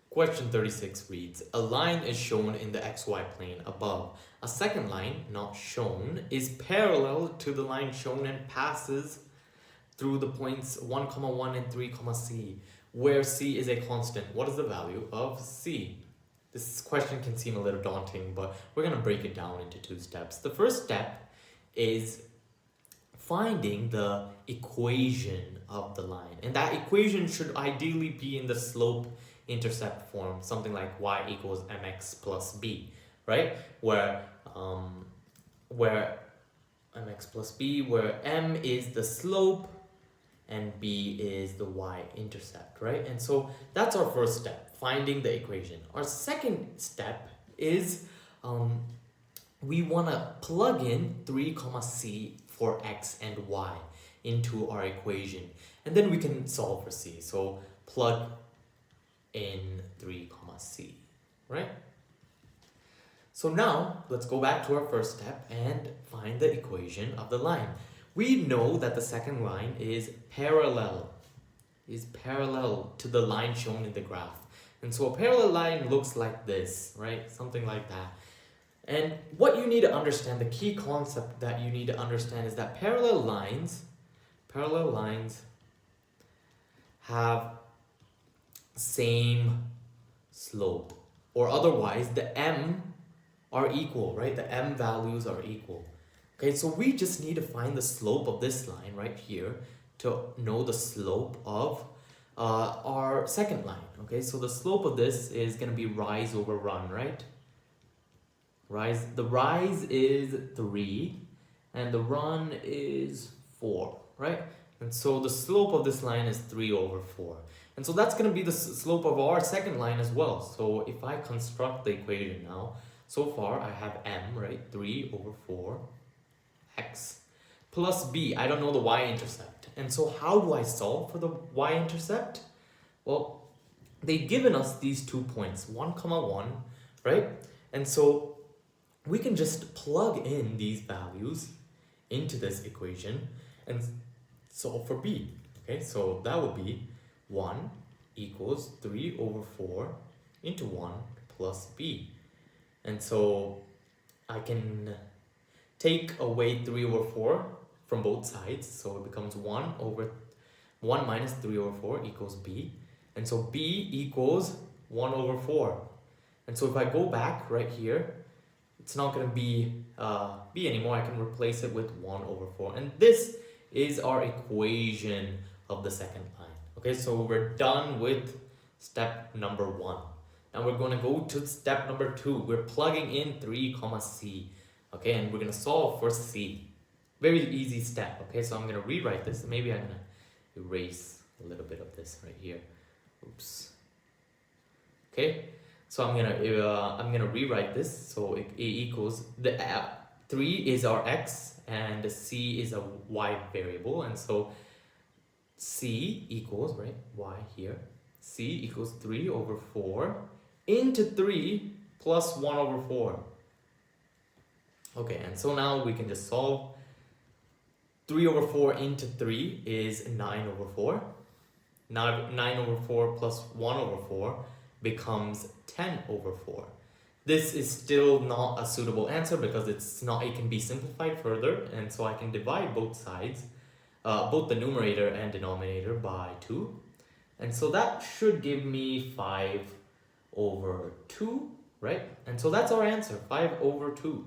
Question 36 reads, a line is shown in the xy plane above. A second line, not shown, is parallel to the line shown and passes through the points 1, 1 and 3, c, where c is a constant. What is the value of c? This question can seem a little daunting, but we're going to break it down into two steps. The first step is finding the equation of the line. And that equation should ideally be in the slope-intercept form, something like y equals mx plus b, right? Where mx plus b, where m is the slope and b is the y-intercept, right? And so that's our first step, finding the equation. Our second step is we want to plug in 3, c for x and y into our equation. And then we can solve for c. So plug in 3, c, right? So now let's go back to our first step and find the equation of the line. We know that the second line is parallel to the line shown in the graph. And so a parallel line looks like this, right? Something like that. And what you need to understand, the key concept that you need to understand is that parallel lines have same slope, or otherwise the m are equal, right? The m values are equal. Okay, so we just need to find the slope of this line right here to know the slope of our second line. Okay, so the slope of this is going to be rise over run, right? The rise is 3 and the run is 4, right? And so the slope of this line is 3 over 4. And so that's going to be the slope of our second line as well. So if I construct the equation now, so far I have m, right? 3 over 4 x plus b. I don't know the y-intercept. And so how do I solve for the y-intercept? Well, they've given us these 2 points, 1, 1, right? And so we can just plug in these values into this equation and solve for b. Okay, so that would be 1 equals 3 over 4 into 1 plus b. And so I can take away 3 over 4 from both sides, so it becomes 1 minus 3 over 4 equals b. And so b equals 1 over 4. And so if I go back right here, it's not going to be b anymore. I can replace it with 1 over 4. And this is our equation of the second line. Okay, so we're done with step number 1. Now we're going to go to step number 2. We're plugging in 3, c. Okay, and we're going to solve for c. Very easy step. Okay, so I'm going to rewrite this. Maybe I'm going to erase a little bit of this right here. Oops. Okay, so I'm gonna rewrite this. So it equals the 3 is our x and the c is a y variable, and so c equals, right, y here, c equals 3 over 4 into 3 plus 1 over 4. Okay, and so now we can just solve. 3 over 4 into 3 is 9 over 4. Now 9 over 4 plus 1 over 4 becomes 10 over 4. This is still not a suitable answer because it can be simplified further, and so I can divide both sides, both the numerator and denominator, by 2. And so that should give me 5 over 2, right? And so that's our answer, 5 over 2.